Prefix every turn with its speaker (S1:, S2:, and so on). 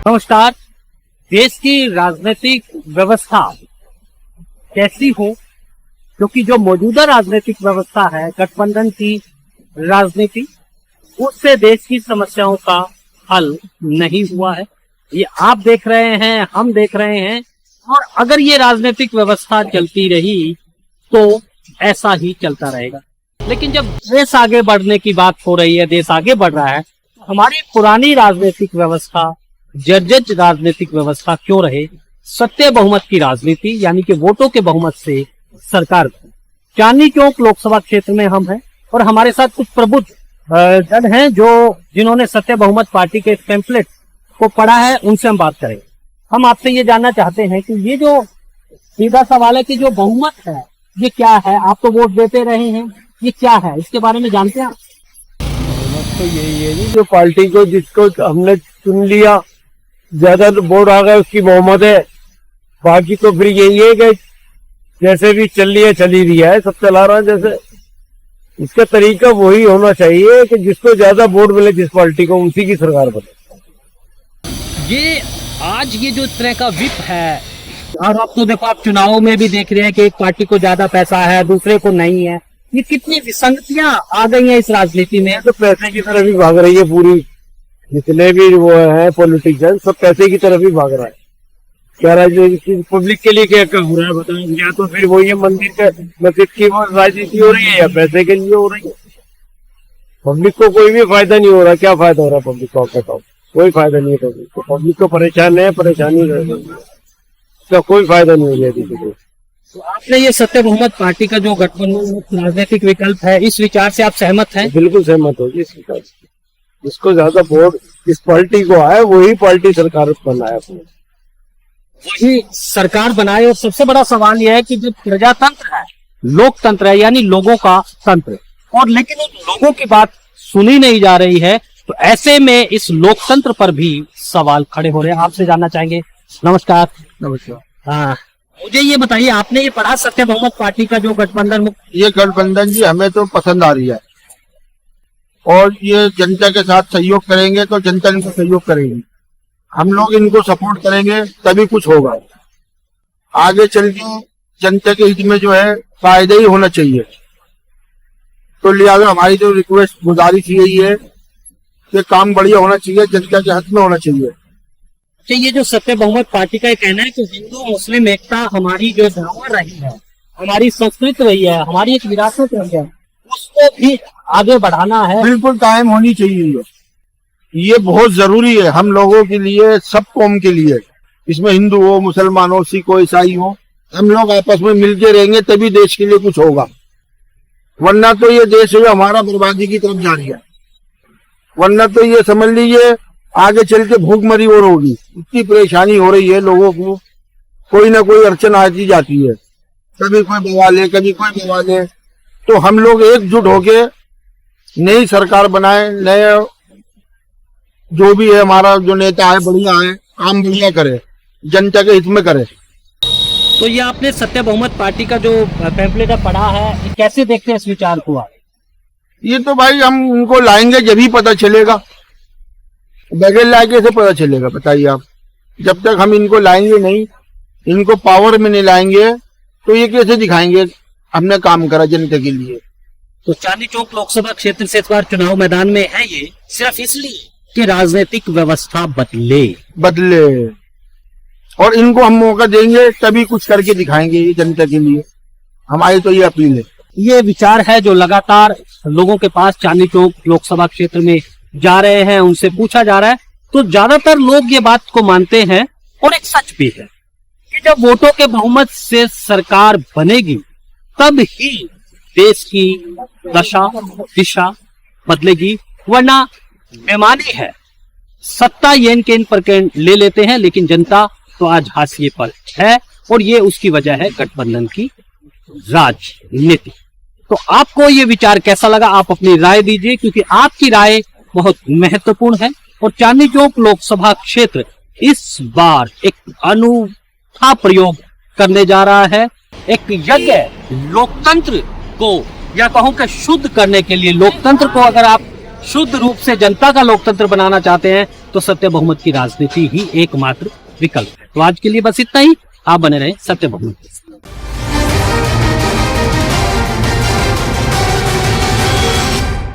S1: नमस्कार। देश की राजनीतिक व्यवस्था कैसी हो, क्योंकि जो मौजूदा राजनीतिक व्यवस्था है गठबंधन की राजनीति, उससे देश की समस्याओं का हल नहीं हुआ है। ये आप देख रहे हैं, हम देख रहे हैं, और अगर ये राजनीतिक व्यवस्था चलती रही तो ऐसा ही चलता रहेगा। लेकिन जब देश आगे बढ़ने की बात हो रही है, देश आगे बढ़ रहा है, हमारी पुरानी राजनीतिक व्यवस्था, जर्जर राजनीतिक व्यवस्था क्यों रहे? सत्य बहुमत की राजनीति, यानी कि वोटों के बहुमत से सरकार। चांदनी चौक लोकसभा क्षेत्र में हम हैं और हमारे साथ कुछ प्रबुद्ध जन हैं जिन्होंने सत्य बहुमत पार्टी के पैम्फलेट को पढ़ा है। उनसे हम बात करेंगे। हम आपसे ये जानना चाहते हैं कि ये जो सीधा सवाल है कि जो बहुमत है ये क्या है? आप तो वोट देते रहे हैं, ये क्या है, इसके बारे में जानते हैं आप?
S2: तो यही है जी, जो पार्टी को जिसको हमने चुन लिया, ज्यादा वोट आ गए उसकी बहुमत है। बाकी तो फिर यही है कि जैसे भी चल रही है चली रही है, सब चला रहा है। जैसे इसका तरीका वही होना चाहिए कि जिसको ज्यादा वोट मिले जिस पार्टी को, उसी की सरकार बने।
S1: ये आज ये जो तरह का विप है, और अब तो देखो आप चुनावों में भी देख रहे हैं कि एक पार्टी को ज्यादा पैसा है, दूसरे को नहीं है। ये कितनी विसंगतियां आ गई हैं इस राजनीति में।
S2: तो पैसे की तरफ ही भाग रही है पूरी, जितने भी वो है पॉलिटिशियन, सब पैसे की तरफ ही भाग रहा है। क्या राजनीति पब्लिक के लिए क्या हो रहा है बताओ? या तो फिर वही मंदिर के मस्जिद की वो राजनीति हो रही है, या पैसे के लिए हो रही है। पब्लिक को कोई भी फायदा नहीं हो रहा। क्या फायदा हो रहा है पब्लिक को? बताओ, कोई फायदा नहीं है पब्लिक को। पब्लिक को परेशान है, परेशानी इसका कोई फायदा नहीं हो रहा किसी को।
S1: तो आपने ये सत्य बहुमत पार्टी का जो गठबंधन राजनीतिक विकल्प है, इस विचार से आप सहमत हैं?
S2: बिल्कुल सहमत हो इस विचार से। जिसको ज्यादा वोट इस पार्टी को आए वही पार्टी सरकार बनाए, अपने
S1: वही सरकार बनाए। और सबसे बड़ा सवाल यह है कि जो प्रजातंत्र है, लोकतंत्र है, यानी लोगों का तंत्र, और लेकिन उन लोगों की बात सुनी नहीं जा रही है। तो ऐसे में इस लोकतंत्र पर भी सवाल खड़े हो रहे हैं। आपसे जानना चाहेंगे। नमस्कार।
S2: नमस्कार।
S1: हाँ, मुझे ये बताइए, आपने ये पढ़ा सत्य बहुमत पार्टी का जो गठबंधन?
S3: ये गठबंधन जी हमें तो पसंद आ रही है, और ये जनता के साथ सहयोग करेंगे तो जनता इनको सहयोग करेगी। हम लोग इनको सपोर्ट करेंगे तभी कुछ होगा। आगे चल के जनता के हित में जो है फायदा ही होना चाहिए। तो लिहाजा हमारी जो रिक्वेस्ट गुजारिश यही है कि काम बढ़िया होना चाहिए, जनता के हित में होना चाहिए।
S1: तो ये जो सत्य बहुमत पार्टी का कहना है कि हिंदू मुस्लिम एकता हमारी जो धरोहर रही है, हमारी संस्कृति रही है, हमारी एक विरासत रही है, उसको भी आगे बढ़ाना है।
S3: बिल्कुल कायम होनी चाहिए। ये बहुत जरूरी है हम लोगों के लिए, सब कौम के लिए। इसमें हिंदू हो, मुसलमान हो, सिख हो, ईसाई हो, हम लोग आपस में मिलके रहेंगे तभी देश के लिए कुछ होगा। वरना तो ये देश जो हमारा बर्बादी की तरफ जा रही है। वरना तो ये समझ लीजिए आगे चल के भूखमरी और होगी। इतनी परेशानी हो रही है लोगों को, कोई ना कोई अड़चन आती जाती है, कभी कोई बवाल है, कभी कोई बवाल है। तो हम लोग एकजुट होके नई सरकार बनाए, नए जो भी है हमारा जो नेता है बढ़िया है, काम बढ़िया करे, जनता के हित में करे।
S1: तो ये आपने सत्य बहुमत पार्टी का जो पैम्फलेट पढ़ा है, कैसे देखते हैं इस विचार को आप?
S3: ये तो भाई हम उनको लाएंगे जब ही पता चलेगा। बगैर लाए कैसे पता चलेगा बताइए आप? जब तक हम इनको लाएंगे नहीं, इनको पावर में नहीं लाएंगे, तो ये कैसे दिखाएंगे हमने काम करा जनता के लिए?
S1: तो चांदनी चौक लोकसभा क्षेत्र से इस बार चुनाव मैदान में है, ये सिर्फ इसलिए कि राजनीतिक व्यवस्था बदले, और इनको हम मौका देंगे तभी कुछ करके दिखाएंगे ये जनता के लिए। हमारी तो ये अपील है। ये विचार है जो लगातार लोगों के पास चांदनी चौक लोकसभा क्षेत्र में जा रहे हैं, उनसे पूछा जा रहा है। तो ज्यादातर लोग ये बात को मानते हैं, और एक सच भी है कि जब वोटों के बहुमत से सरकार बनेगी तब ही देश की दशा दिशा बदलेगी। वरना बेमानी है, सत्ता येन केन पर ले लेते हैं, लेकिन जनता तो आज हाशिए पर है, और ये उसकी वजह है गठबंधन की राजनीति। तो आपको ये विचार कैसा लगा? आप अपनी राय दीजिए, क्योंकि आपकी राय बहुत महत्वपूर्ण है। और चांदनी चौक लोकसभा क्षेत्र इस बार एक अनूठा प्रयोग करने जा रहा है। एक यज्ञ लोकतंत्र को, या कहूं कि शुद्ध करने के लिए। लोकतंत्र को अगर आप शुद्ध रूप से जनता का लोकतंत्र बनाना चाहते हैं तो सत्य बहुमत की राजनीति ही एकमात्र विकल्प है। तो आज के लिए बस इतना ही। आप बने रहें सत्य बहुमत के साथ।